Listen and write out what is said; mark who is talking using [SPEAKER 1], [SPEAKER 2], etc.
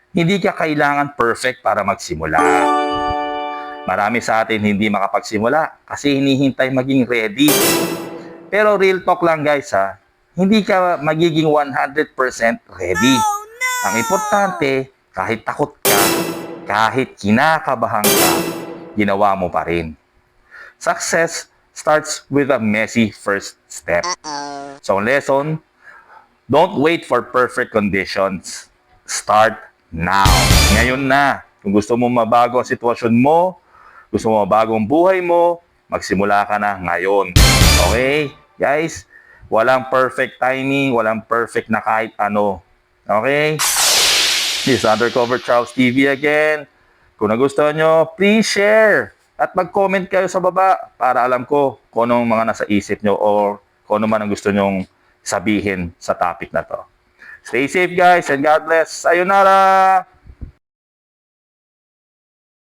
[SPEAKER 1] Hindi ka kailangan perfect para magsimula. Marami sa atin hindi makapagsimula kasi hinihintay maging ready. Pero real talk lang guys ha, hindi ka magiging 100% ready. Ang importante, kahit takot ka, kahit kinakabahan ka, ginawa mo pa rin. Success starts with a messy first step. So lesson, don't wait for perfect conditions. Start now. Ngayon na. Kung gusto mo mabago ang sitwasyon mo, gusto mo mabago ang buhay mo, magsimula ka na ngayon. Okay? Guys, walang perfect timing, walang perfect na kahit ano. Okay? This is Undercover Charles TV again. Kung nagustuhan nyo, please share. At mag-comment kayo sa baba para alam ko kung anong mga nasa isip nyo or kung ano man ang gusto nyong sabihin sa topic na to. Stay safe guys and God bless. Sayonara!